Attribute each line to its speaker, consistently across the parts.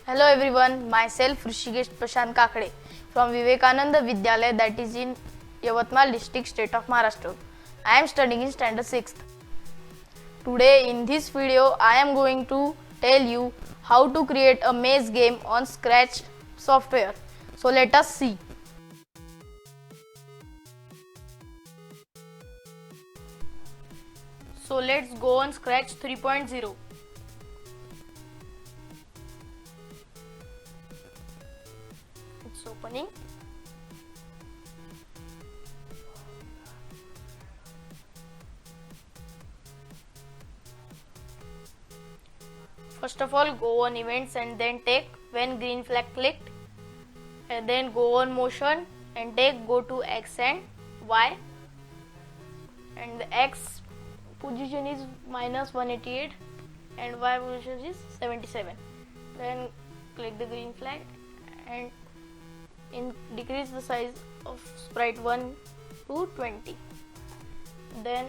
Speaker 1: Hello everyone, myself Hrishikesh Prashant Kakde from Vivekananda Vidyalaya, that is in Yavatmal district, state of Maharashtra. I am studying in standard 6th. Today in this video I am going to tell you how to create a maze game on Scratch software. So let us see. So let's go on Scratch 3.0. It's opening. First of all, go on events and then take when green flag clicked, and then go on motion and take go to X and Y, and the X position is minus 188 and Y position is 77. Then click the green flag and decrease the size of sprite 1 to 20. Then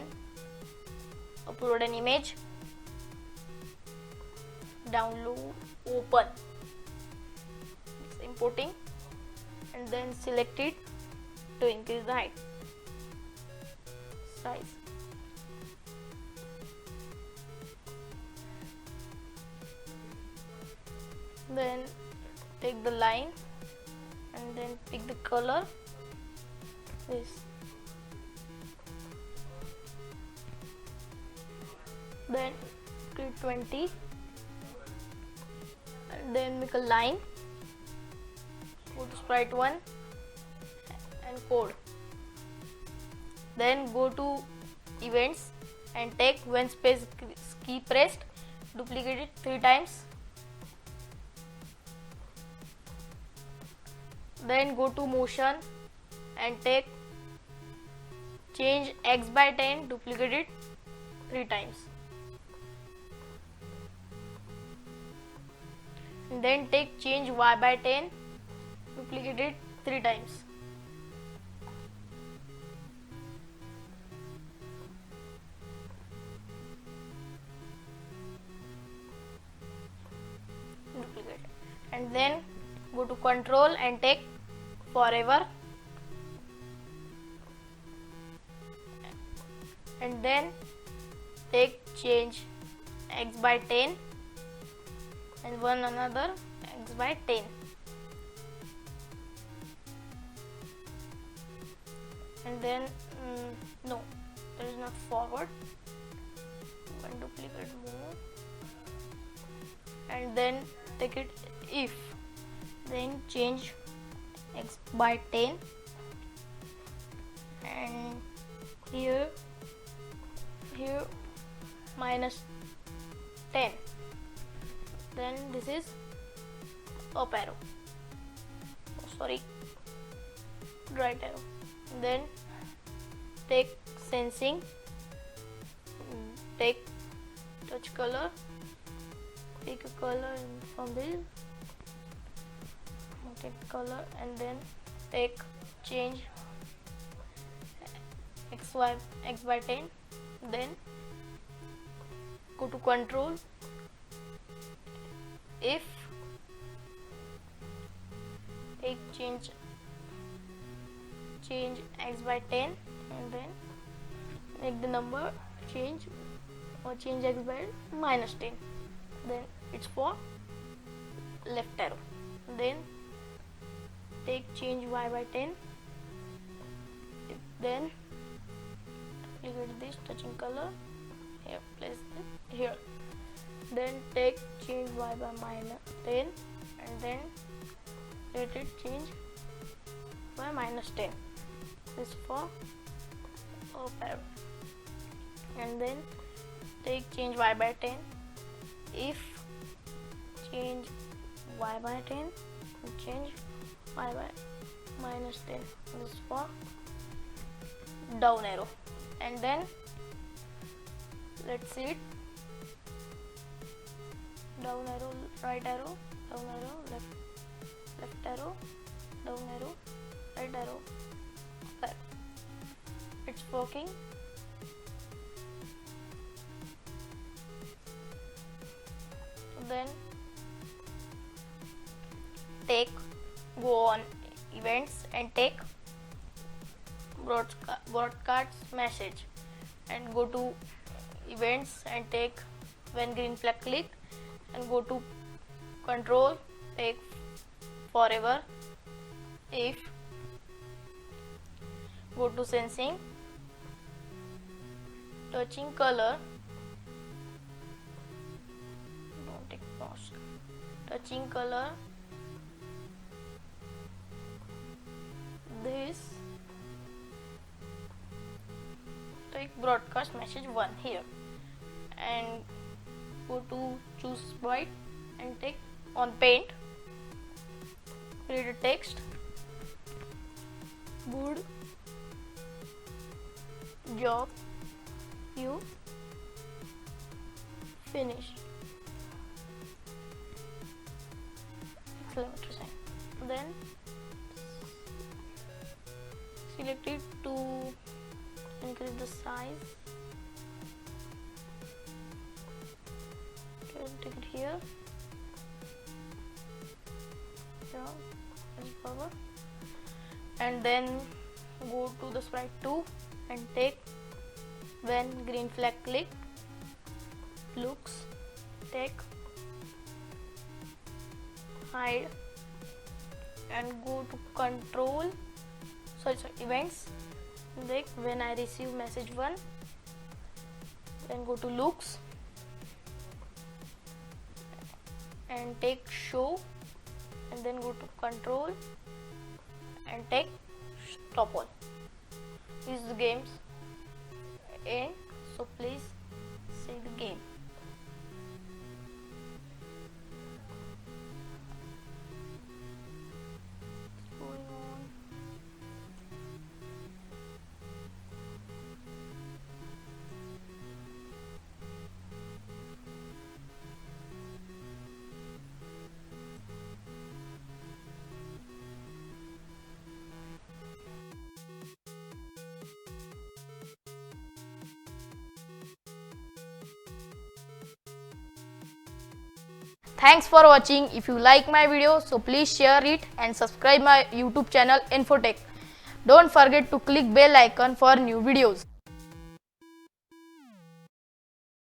Speaker 1: upload an image, download, open, it's importing, and then select it to increase the height, size. Then take the line and then pick the color, this. Then click 20 and then make a line, go to sprite 1 and code. Then go to events and take when space key pressed, duplicate it 3 times. Then go to motion and take change X by 10, duplicate it 3 times. And then take change Y by 10, duplicate it 3 times. Duplicate it. And then go to control and take forever, and then take change X by 10 and one another X by 10. And then no, there is not forward, one duplicate more, and then take it if, then change X by 10 and here minus 10. Then this is up arrow, right arrow. Then take sensing, take touch color, pick a color from this, take color, and then take change X by 10. Then go to control, if, take change X by 10 and then make the number change or change X by minus 10. Then it's for left arrow. Then take change Y by 10, then duplicate this touching color here, place it here. Then take change Y by minus 10 and then let it change by minus 10. This for up arrow. And then take change Y by 10, if, change Y by 10 and change Y by minus 10. This for down arrow. And then let's see it, down arrow, right arrow, down arrow, left arrow, down arrow, right arrow, left. It's working. Then go on events and take broadcast message, and go to events and take when green flag clicked, and go to control, take forever if, go to sensing, touching color, don't take pause, touching color, this, take broadcast message 1 here, and go to choose white and take on paint, create a text, good job, you finished, exclamatory sign. Then select it to increase the size, take it here, power, and then go to the sprite 2 and take when green flag click, looks, take, hide, and go to control, events, take when I receive message 1, then go to looks and take show, and then go to control and take stop all. This is the game's end, so please see the game. Going on. Thanks for watching. If you like my video, so please share it and subscribe my YouTube channel Infotech. Don't forget to click bell icon for new videos.